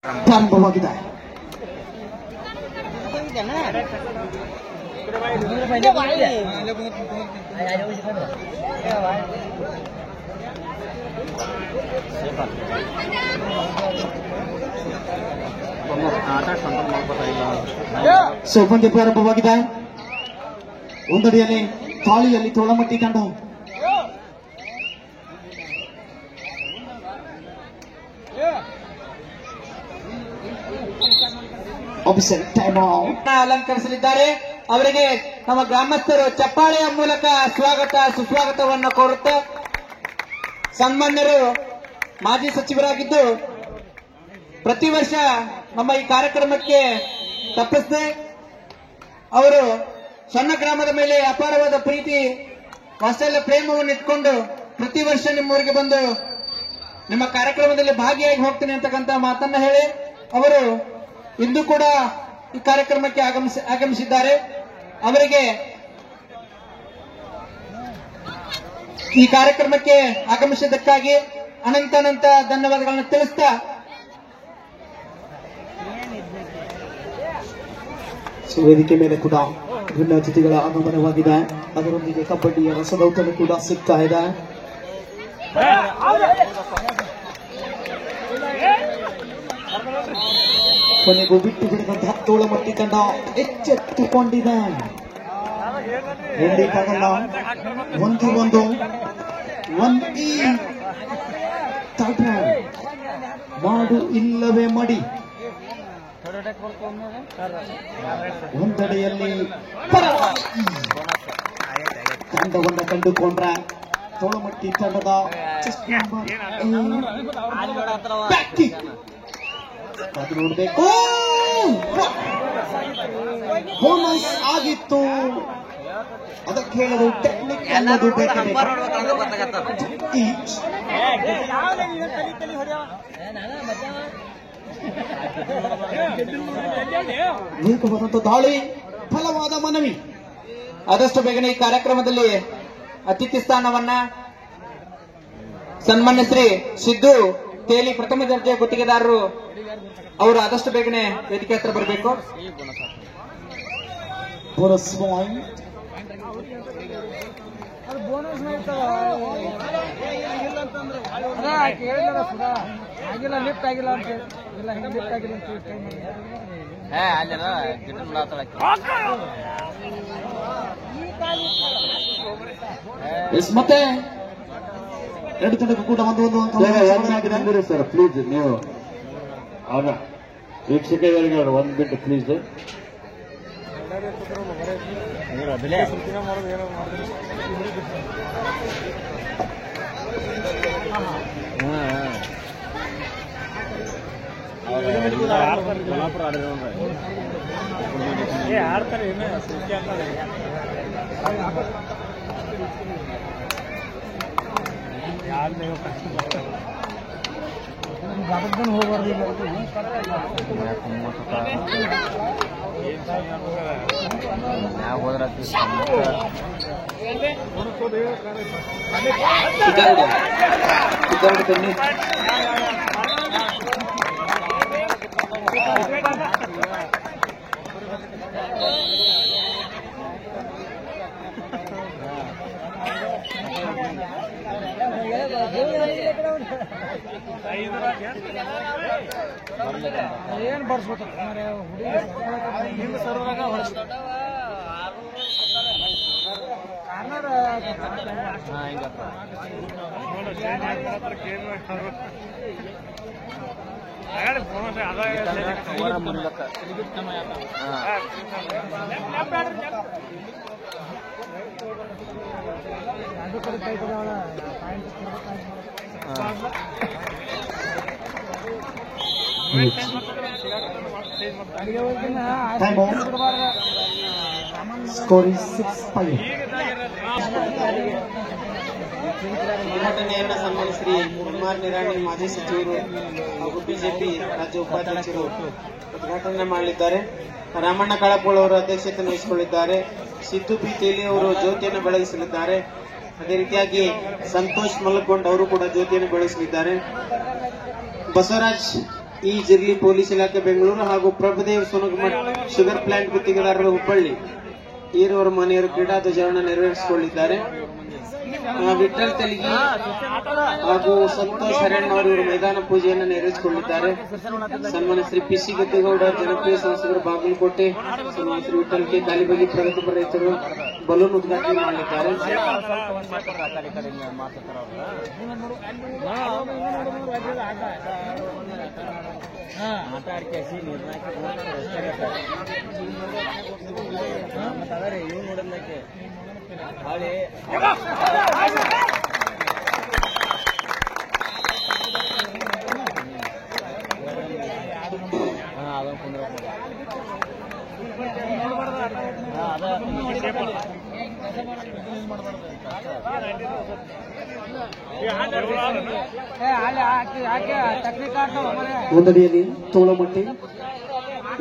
ಪ್ರಾರಂಭವಾಗಿದೆ. ಪಂದ್ಯ ಪ್ರಾರಂಭವಾಗಿದೆ. ಒಂದಡಿಯಲ್ಲಿ ತಾಳಿಯಲ್ಲಿ ತೋಳಮಟ್ಟಿ ತಂಡ ಅಲಂಕರಿಸಲಿದ್ದಾರೆ. ಅವರಿಗೆ ನಮ್ಮ ಗ್ರಾಮಸ್ಥರು ಚಪ್ಪಾಳೆಯ ಮೂಲಕ ಸುಸ್ವಾಗತವನ್ನು ಕೋರುತ್ತೆ. ಸನ್ಮಾನ್ಯರು ಮಾಜಿ ಸಚಿವರಾಗಿದ್ದು ಪ್ರತಿ ವರ್ಷ ನಮ್ಮ ಈ ಕಾರ್ಯಕ್ರಮಕ್ಕೆ ತಪ್ಪಿಸದೆ ಅವರು ಸಣ್ಣ ಗ್ರಾಮದ ಮೇಲೆ ಅಪಾರವಾದ ಪ್ರೀತಿ ವಾತ್ಸಲ್ಯ ಪ್ರೇಮವನ್ನು ಇಟ್ಕೊಂಡು ಪ್ರತಿ ವರ್ಷ ನಿಮ್ಮೂರಿಗೆ ಬಂದು ನಿಮ್ಮ ಕಾರ್ಯಕ್ರಮದಲ್ಲಿ ಭಾಗಿಯಾಗಿ ಹೋಗ್ತೀನಿ ಅಂತಕ್ಕಂಥ ಮಾತನ್ನ ಹೇಳಿ ಅವರು ಇಂದು ಕೂಡ ಈ ಕಾರ್ಯಕ್ರಮಕ್ಕೆ ಆಗಮಿಸಿದ್ದಾರೆ. ಅವರಿಗೆ ಈ ಕಾರ್ಯಕ್ರಮಕ್ಕೆ ಆಗಮಿಸಿದ್ದಕ್ಕಾಗಿ ಅನಂತ ಧನ್ಯವಾದಗಳನ್ನು ತಿಳಿಸ್ತಾ ವೇದಿಕೆ ಮೇಲೆ ಕೂಡ ಭಿನ್ನ ಅತಿಥಿಗಳ ಆಗಮನವಾಗಿದೆ. ಅದರೊಂದಿಗೆ ಕಬಡ್ಡಿಯ ರಸದೌತಣ ಕೂಡ ಸಿಗ್ತಾ ಇದೆ. ಕೊನೆಗೂ ಬಿಟ್ಟು ಬಿಡದಂತಹ ತೋಳಮಟ್ಟಿ ತಂಡ ಎಚ್ಚೆತ್ತುಕೊಂಡಿದೆ. ಹೇಳಲಿಕ್ಕಾಗಲ್ಲ. ಒಂದು ಮಾಡು ಇಲ್ಲವೇ ಮಡಿ. ಒಂದೆಡೆಯಲ್ಲಿ ತಂಡವನ್ನು ಕಂಡುಕೊಂಡ್ರ ತೋಳಮಟ್ಟಿ ತಂಡದ ಅದು ನೋಡ್ಬೇಕು. ಬೋನಸ್ ಆಗಿತ್ತು. ಅದಕ್ಕೆ ಹೇಳೋದು ಟೆಕ್ನಿಕ್ ಅನ್ನೋದು ವೇಗವಾದಂತ ದಾಳಿ, ಫಲವಾದ ಮನವಿ. ಆದಷ್ಟು ಬೇಗನೆ ಈ ಕಾರ್ಯಕ್ರಮದಲ್ಲಿ ಅತಿಥಿ ಸ್ಥಾನವನ್ನ ಸನ್ಮಾನ್ಯ ಶ್ರೀ ಸಿದ್ದು ತೇಲಿ ಪ್ರಥಮ ದರ್ಜೆ ಗುತ್ತಿಗೆದಾರರು ಅವರು ಆದಷ್ಟು ಬೇಗನೆ ವೇದಿಕೆ ಹತ್ರ ಬರಬೇಕು. ಬೋನಸ್ ಪಾಯಿಂಟ್ ಆಗಿಲ್ಲ, ಲಿಫ್ಟ್ ಆಗಿಲ್ಲ ಅಂತ ಲಿಫ್ಟ್ ಆಗಿಲ್ಲ ಅಂತ ಮತ್ತೆ ಎರಡು ತಂಡಕ್ಕೂ ಕೂಡ ಒಂದು ಸರ್ ಪ್ಲೀಸ್. ನೀವು ಆಗ ವೀಕ್ಷಕರಿಗೆ 1 ಮಿನಿಟ್ ಪ್ಲೀಸ್. ಆಡ್ತಾರೆ ಹೋಗ್ಬಾರ್ದು. ಏನ್ ಬರ್ಸ್ಬೇಕು ಹುಡುಗಿ ಸರ್ವಾಗ ಸ್ಕೋರ್ 6-5. ಉದ್ಘಾಟನೆಯನ್ನು ಸನ್ಮಾನ್ಯ ಶ್ರೀ ಕುಮಾರ್ ನಿರಾಣಿ ಮಾಜಿ ಸಚಿವರು ಹಾಗೂ ಬಿಜೆಪಿ ರಾಜ್ಯ ಉಪಾಧ್ಯಕ್ಷರು ಉದ್ಘಾಟನೆ ಮಾಡಲಿದ್ದಾರೆ. ರಾಮಣ್ಣ ಕಾಳಪೋಳ್ ಅವರು ಅಧ್ಯಕ್ಷತೆಯನ್ನು ವಹಿಸಿಕೊಳ್ಳಿದ್ದಾರೆ. ಸಿದ್ದು ಪಿ ತೇಲಿ ಅವರು ಜ್ಯೋತಿಯನ್ನು ಬೆಳಗಿಸಲಿದ್ದಾರೆ. ಅದೇ ರೀತಿಯಾಗಿ ಸಂತೋಷ್ ಮಲಗೊಂಡ್ ಅವರು ಕೂಡ ಜ್ಯೋತಿಯನ್ನು ಬೆಳಗಿಸಲಿದ್ದಾರೆ. ಬಸವರಾಜ್ ಈ ಜಿರ್ಲಿ ಪೊಲೀಸ್ ಇಲಾಖೆ ಬೆಂಗಳೂರು ಹಾಗೂ ಪ್ರಭುದೇವ್ ಸೋನಗುಮಠ್ ಶುಗರ್ ಪ್ಲಾಂಟ್ ಗುತ್ತಿಗೆದಾರರು ಹುಬ್ಬಳ್ಳಿ ಈರವರ ಮನೆಯವರು ಕ್ರೀಡಾ ಧ್ವಜಾರೋಹಣ ನೆರವೇರಿಸಿಕೊಂಡಿದ್ದಾರೆ. ವಿಠಲ್ ತೆಲಿಗಿ ಹಾಗೂ ಸಂತೋಷ್ ಹರಣ್ಣ ಅವರು ಮೈದಾನ ಪೂಜೆಯನ್ನು ನೆರವೇರಿಸಿಕೊಂಡಿದ್ದಾರೆ. ಸನ್ಮಾನ ಶ್ರೀ ಪಿಸಿ ಗದ್ದೆಗೌಡ ಜನಪ್ರಿಯ ಸಂಸದರು ಬಾಗಲಕೋಟೆ, ಸನ್ಮಾನ ಶ್ರೀ ವಿಠಲ್ ಕೆ ಕಾಲಿಬಗಿ ಪ್ರಗತಿಪರ ರೈತರು ಬಲೂನ್ ಉದ್ಘಾಟನೆ ಮಾಡಲಿದ್ದಾರೆ. ಆಟ ಆಡ್ಕೇಸಿ ನಿರ್ಣಯಕ್ಕೆ ಇವ್ ನೋಡೋದಕ್ಕೆ ಹಾಳೆ ಒಂದನೆಯಲ್ಲಿ ತೋಳಮಟ್ಟಿ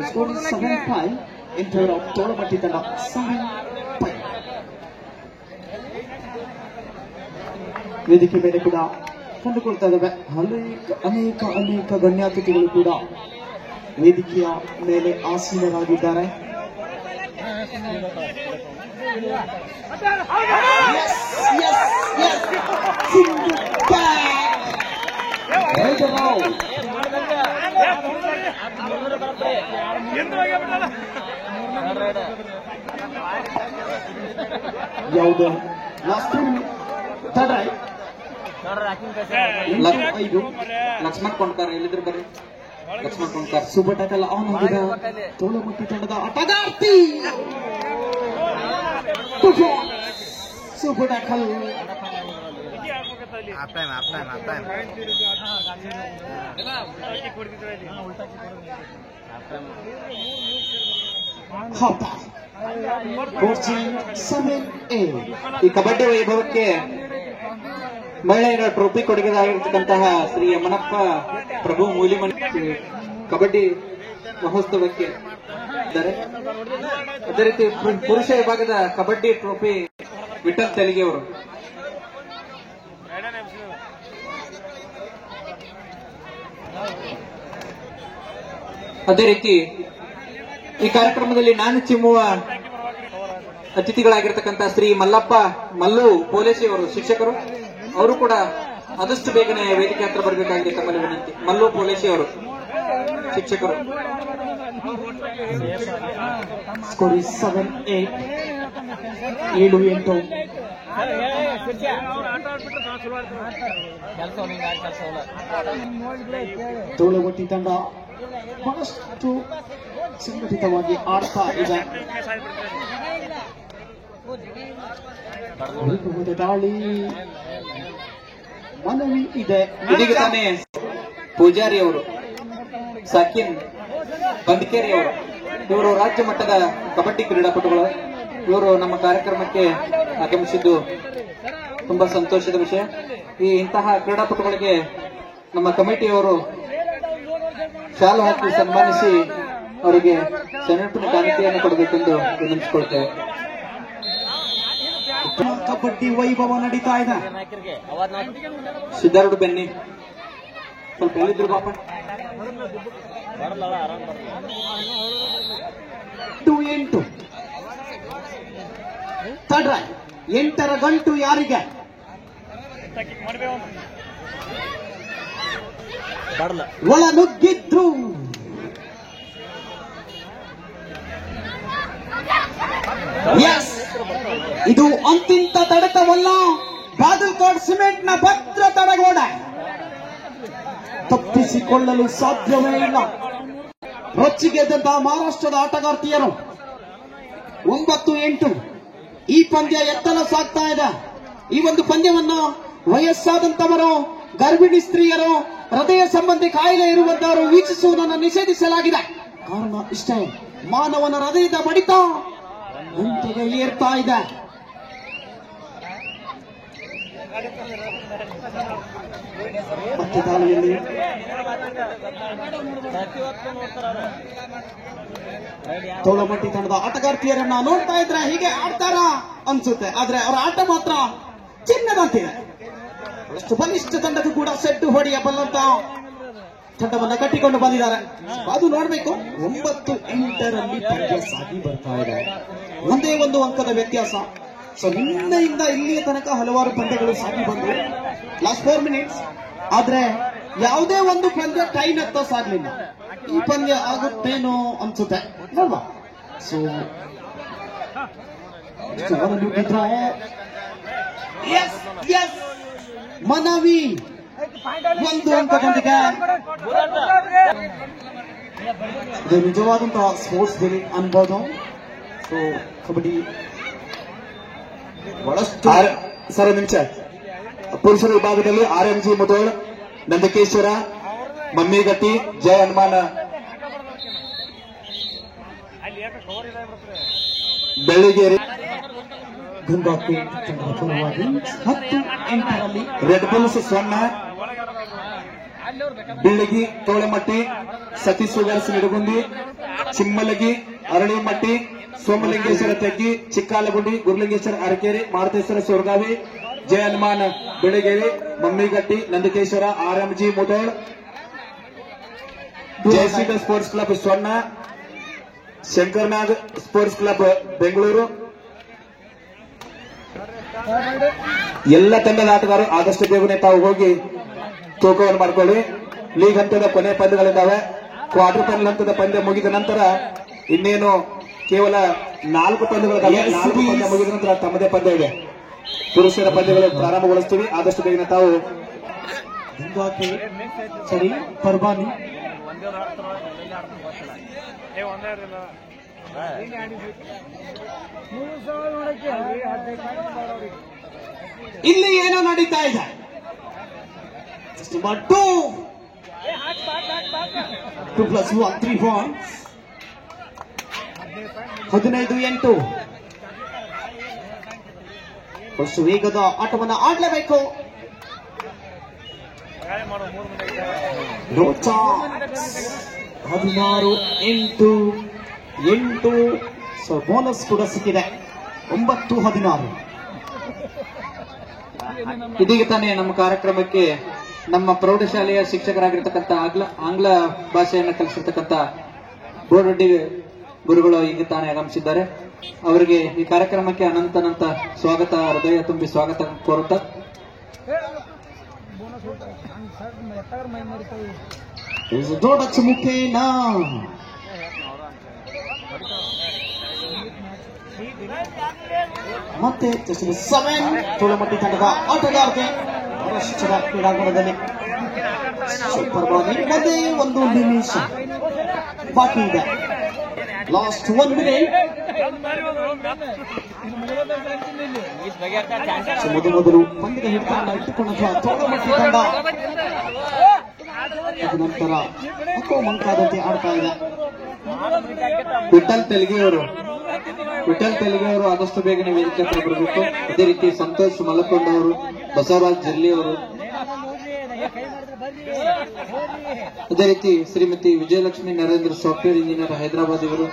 ಸ್ಕೋರ್ 7-5 in favor of ತೋಳಮಟ್ಟಿ ತಂಡ 7-5. ವೇದಿಕೆ ಮೇಲೆ ಕೂಡ ಕಂಡುಕೊಳ್ತಾ ಇದ್ದಾವೆ ಅನೇಕ ಗಣ್ಯಾತಿಥಿಗಳು ಕೂಡ ವೇದಿಕೆಯ ಮೇಲೆ ಆಸೀನರಾಗಿದ್ದಾರೆ. ಯಾವುದು ಲಾಸ್ಟ್ ಥರ್ಡ್ ರೈಟ್ 5 ಲಕ್ಷ್ಮಣ್ ಕೊಂಡ್ಕರ್ ಎಲ್ಲಿದ್ರು ಬರ್ರಿ. ಲಕ್ಷ್ಮಣ್ ಕೊಂಡ್ಕರ್ ಸೂಪರ್ ಟ್ಯಾಕಲ್ ಆನ್ ಆಗಿದೆ. ತೋಳಮಟ್ಟಿ ತಂಡದ ಆಟಗಾರ್ತಿ ಸೂಪರ್ ಟ್ಯಾಕಲ್. ಈ ಕಬಡ್ಡಿ ವೈಭವಕ್ಕೆ ಮಹಿಳೆಯರ ಟ್ರೋಫಿ ಕೊಡುಗೆದಾಗಿರ್ತಕ್ಕಂತಹ ಶ್ರೀ ಯಮನಪ್ಪ ಪ್ರಭು ಮೂಲಿಮನಿ ಕಬಡ್ಡಿ ಮಹೋತ್ಸವಕ್ಕೆ ಇದ್ದಾರೆ. ಅದೇ ರೀತಿ ಪುರುಷ ವಿಭಾಗದ ಕಬಡ್ಡಿ ಟ್ರೋಫಿ ವಿಠಲ್ ತೆಲಿಗೆ ಅವರು. ಅದೇ ರೀತಿ ಈ ಕಾರ್ಯಕ್ರಮದಲ್ಲಿ ನಾನು ಚಿಮ್ಮುವ ಅತಿಥಿಗಳಾಗಿರ್ತಕ್ಕಂಥ ಶ್ರೀ ಮಲ್ಲು ಪೋಲೇಸಿ ಅವರು ಶಿಕ್ಷಕರು, ಅವರು ಕೂಡ ಆದಷ್ಟು ಬೇಗನೆ ವೇದಿಕೆ ಹತ್ರ ಬರಬೇಕಾಗಿದೆ ತಮ್ಮಲ್ಲಿ ವಿನಂತಿ. ಮಲ್ಲು ಪೋಲೇಸಿ ಅವರು ಶಿಕ್ಷಕರು. ಸ್ಕೋರ್ 7-8 7-8. ತೋಳಮಟ್ಟಿ ತಂಡ ಬಹಳಷ್ಟು ಸಂಘಟಿತವಾಗಿ ಆಡ್ತಾ ಇದೆ. ದಾಳಿ ಮನವಿ ಇದೆ. ಇದೀಗ ತಾನೇ ಪೂಜಾರಿ ಅವರು, ಸಾಕಿನ್ ಬಂದ್ಕೇರಿ ಅವರು, ಇವರು ರಾಜ್ಯ ಮಟ್ಟದ ಕಬಡ್ಡಿ ಕ್ರೀಡಾಪಟುಗಳು. ಇವರು ನಮ್ಮ ಕಾರ್ಯಕ್ರಮಕ್ಕೆ ಆಗಮಿಸಿದ್ದು ತುಂಬಾ ಸಂತೋಷದ ವಿಷಯ. ಇಂತಹ ಕ್ರೀಡಾಪಟುಗಳಿಗೆ ನಮ್ಮ ಕಮಿಟಿಯವರು ಶಾಲು ಹಾಕಿ ಸನ್ಮಾನಿಸಿ ಅವರಿಗೆ ನೆನಪಿನ ಕಾಣಿಕೆಯನ್ನು ಕೊಡಬೇಕೆಂದು ವಿನಂತಿಸಿಕೊಳ್ತೇವೆ. ಕಬಡ್ಡಿ ವೈಭವ ನಡೀತಾ ಇದೆ. ಸಿದ್ದಾರುಡು ಬೆನ್ನಿ ಸ್ವಲ್ಪ ಹೇಳಿದ್ರು ಪಾಪ. 8 ಥರ್ಡ್ ರೈಟ್. 8ರ ಗಂಟು ಯಾರಿಗೆ? ಒಳ ನುಗ್ಗಿದ್ರು ಇದು ಅಂತಿಂತ ತಡೆತವಲ್ಲ. ಬಾಗಲಕೋಟ್ ಸಿಮೆಂಟ್ ನ ಭದ್ರ ತಡೆಗೋಡೆ ತಪ್ಪಿಸಿಕೊಳ್ಳಲು ಸಾಧ್ಯವೇ ಇಲ್ಲ. ರೊಚ್ಚಿಗೆದ್ದಂತಹ ಮಹಾರಾಷ್ಟ್ರದ ಆಟಗಾರ್ತಿಯರು 9-8. ಈ ಪಂದ್ಯ ಎತ್ತಲು ಸಾಗ್ತಾ ಇದೆ. ಈ ಒಂದು ಪಂದ್ಯವನ್ನ ವಯಸ್ಸಾದಂತವರು, ಗರ್ಭಿಣಿ ಸ್ತ್ರೀಯರು, ಹೃದಯ ಸಂಬಂಧಿ ಕಾಯಿಲೆ ಇರುವಂತವರು ವೀಕ್ಷಿಸುವುದನ್ನು ನಿಷೇಧಿಸಲಾಗಿದೆ. ಕಾರಣ ಇಷ್ಟೇ, ಮಾನವನ ಹೃದಯದ ಬಡಿತ ಗಂಟೆಗೆ ಏರ್ತಾ ಇದೆ. ಮತ್ತೆ ದಾಳಿಯಲ್ಲಿ ತೋಳಮಟ್ಟಿ ತಂಡದ ಆಟಗಾರ್ತಿಯರನ್ನ ನೋಡ್ತಾ ಇದ್ರೆ ಹೀಗೆ ಆಡ್ತಾರ ಅನ್ಸುತ್ತೆ. ಆದ್ರೆ ಅವರ ಆಟ ಮಾತ್ರ ಚಿನ್ನದಂತಿದೆ. ಅಷ್ಟು ಬಲಿಷ್ಠ ತಂಡಕ್ಕೂ ಕೂಡ ಸೆಡ್ಡು ಹೊಡೆಯಬಲ್ಲಂತ ತಂಡವನ್ನ ಕಟ್ಟಿಕೊಂಡು ಬಂದಿದ್ದಾರೆ. ಅದು ನೋಡ್ಬೇಕು. 9-8ರಲ್ಲಿ ಪಂದ್ಯ ಸಾಗಿ ಬರ್ತಾ ಇದೆ. ಒಂದೇ ಒಂದು ಅಂಕದ ವ್ಯತ್ಯಾಸ. ಸೊ ನಿನ್ನೆಯಿಂದ ಇಲ್ಲಿಯ ತನಕ ಹಲವಾರು ಪಂದ್ಯಗಳು ಸಾಗಿ ಬಂದು ಲಾಸ್ಟ್ 4 ಮಿನಿಟ್ಸ್. ಆದ್ರೆ ಯಾವುದೇ ಒಂದು ಪಂದ್ಯ ಟೈನ್ ಹತ್ತ ಸಾಗ್ಲಿಲ್ಲ. ಈ ಪಂದ್ಯ ಆಗುತ್ತೇನೋ ಅನ್ಸುತ್ತೆ ಅಲ್ವಾ? ಸೊ ಮನವಿ ಒಂದು ಅಂಕದೊಂದಿಗೆ ಇದು ನಿಜವಾದಂತಹ ಸ್ಪೋರ್ಟ್ಸ್ ಡೇ ಅನ್ಬೋದು. ಸೊ ಕಬಡ್ಡಿ ಬಹಳಷ್ಟು ಸರ್ ನಿಮಿಷ. ಪುರುಷರ ವಿಭಾಗದಲ್ಲಿ RMG ಮುದೋಳ್, ನಂದಕೇಶ್ವರ, ಮಮ್ಮಿಗಟ್ಟಿ, ಜಯ ಹನುಮಾನ, ಬೆಳ್ಳಿಗೇರಿ, ಗಂಗಾಪುರ ತಂಡದ ಪರವಾಗಿ 10-8ರಲ್ಲಿ Red Bulls Swarna, Biligi Tolematti, Satish Sugars Nidagundi, Chimmalagi Aralimatti, Somalingeshwara Teggi, Chikkalagundi, Gurulingeshwara Arakeri, Maruteshwara Sorgavi, Jaya Hanuman Belageri, Mammigatti, Nandakeshwara, RMG Mudhol, Jayasinga sports club Swarna, Shankarnag sports club Bengaluru. ಎಲ್ಲ ತಂಡದ ಆಟಗಾರರು ಆದಷ್ಟು ಬೇಗನೆ ತಾವು ಹೋಗಿ ತೂಕವನ್ನು ಮಾಡಿಕೊಳ್ಳಿ. ಲೀಗ್ ಹಂತದ ಕೊನೆ ಪಂದ್ಯಗಳಿದ್ದಾವೆ. ಕ್ವಾರ್ಟರ್ ಫೈನಲ್ ಹಂತದ ಪಂದ್ಯ ಮುಗಿದ ನಂತರ ಇನ್ನೇನು ಕೇವಲ 4 ಪಂದ್ಯಗಳಿದ್ದಾವೆ. 4 ಪಂದ್ಯ ಮುಗಿದ ನಂತರ ತಮ್ಮದೇ ಪಂದ್ಯ ಇದೆ. ಪುರುಷರ ಪಂದ್ಯಗಳು ಪ್ರಾರಂಭಗೊಳಿಸ್ತೀವಿ. ಆದಷ್ಟು ಬೇಗನೆ ತಾವು ಗಂಗಾಪುರ ಸರಿ ಪರ್ಬಾನಿ ಇಲ್ಲಿ ಏನೋ ನಡೀತಾ ಇದೆ. 2+1 3 points. 15-8. ಅಷ್ಟು ವೇಗದ ಆಟವನ್ನು ಆಡಲೇಬೇಕು. No chance. 16-8. ಸೊ ಬೋನಸ್ ಕೂಡ ಸಿಕ್ಕಿದೆ. 9-16. ಇದೀಗ ತಾನೇ ನಮ್ಮ ಕಾರ್ಯಕ್ರಮಕ್ಕೆ ನಮ್ಮ ಪ್ರೌಢಶಾಲೆಯ ಶಿಕ್ಷಕರಾಗಿರ್ತಕ್ಕಂಥ ಆಂಗ್ಲ ಭಾಷೆಯನ್ನು ಕಲಿಸಿರ್ತಕ್ಕಂಥ ಬೋರ್ಡಡ್ಡಿ ಗುರುಗಳು ಈಗ ತಾನೇ ಆಗಮಿಸಿದ್ದಾರೆ. ಅವರಿಗೆ ಈ ಕಾರ್ಯಕ್ರಮಕ್ಕೆ ಅನಂತ ಸ್ವಾಗತ, ಹೃದಯ ತುಂಬಿ ಸ್ವಾಗತ ಕೋರುತ್ತಾ ದೊಡ್ಡ ಚುಮುಕೇನ ಮತ್ತೆ 7 ತೋಳಮಟ್ಟಿ ತಂಡದ ಆಟಗಾರರಿಗೆ ಶಿಕ್ಷಕ ಕ್ರೀಡಾಂಗಣದಲ್ಲಿ ಪರವಾಗಿ ಒಂದೇ ಒಂದು ನಿಮಿಷ ಬಾಕಿ ಇದೆ. Last 1 minute. ಮೊದಲು ಪಂದ್ಯದ ಹಿಡಿತವನ್ನು ಇಟ್ಟುಕೊಂಡಂತಹ ತೋಳಮಟ್ಟಿ ತಂಡ ನಂತರ ಮಂಕಾದಂತೆ ಆಡ್ತಾ ಇದೆ. ವಿಠಲ್ ತೆಲುಗಿಯವರು ಆದಷ್ಟು ಬೇಗನೆ ವೇದಿಕೆ ಹತ್ರ ಬರಬೇಕು. ಅದೇ ರೀತಿ ಸಂತೋಷ್ ಮಲಕೊಂಡ ಅವರು, ಬಸವರಾಜ್ ಜರ್ಲಿ ಅವರು, ಅದೇ ರೀತಿ ಶ್ರೀಮತಿ ವಿಜಯಲಕ್ಷ್ಮಿ ನರೇಂದ್ರ ಸಾಫ್ಟ್ವೇರ್ ಇಂಜಿನಿಯರ್ ಹೈದರಾಬಾದ್ ಇವರು,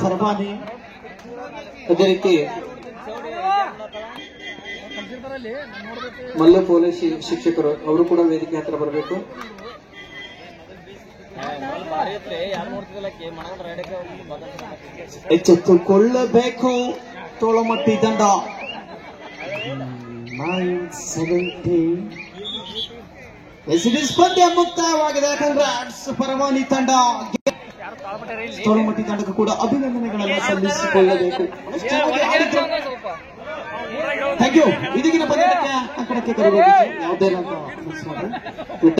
ಪರವಾನಿ, ಅದೇ ರೀತಿ ಮಲ್ಲು ಪೊಲೀಸ್ ಶಿಕ್ಷಕರು ಅವರು ಕೂಡ ವೇದಿಕೆ ಹತ್ರ ಬರಬೇಕು. ಎಚ್ಚೆತ್ತುಕೊಳ್ಳಬೇಕು ತೋಳಮಟ್ಟಿ ತಂಡ. 9-17. ಪಂದ್ಯ ಮುಕ್ತಾಯವಾಗಿದೆ. ಕಂಗ್ರಾಟ್ಸ್ ಪರವಾನಿ ತಂಡ. ತೋಳಮಟ್ಟಿ ತಂಡಕ್ಕೂ ಕೂಡ ಅಭಿನಂದನೆಗಳನ್ನು ಸಲ್ಲಿಸಿಕೊಳ್ಳಬೇಕು. Thank you. ಇದೀಗಿನ ಪಂದ್ಯಕ್ಕೆ ಅಂಕಣಕ್ಕೆ ಕರೆಯಬೇಕು. ಯಾವುದೇ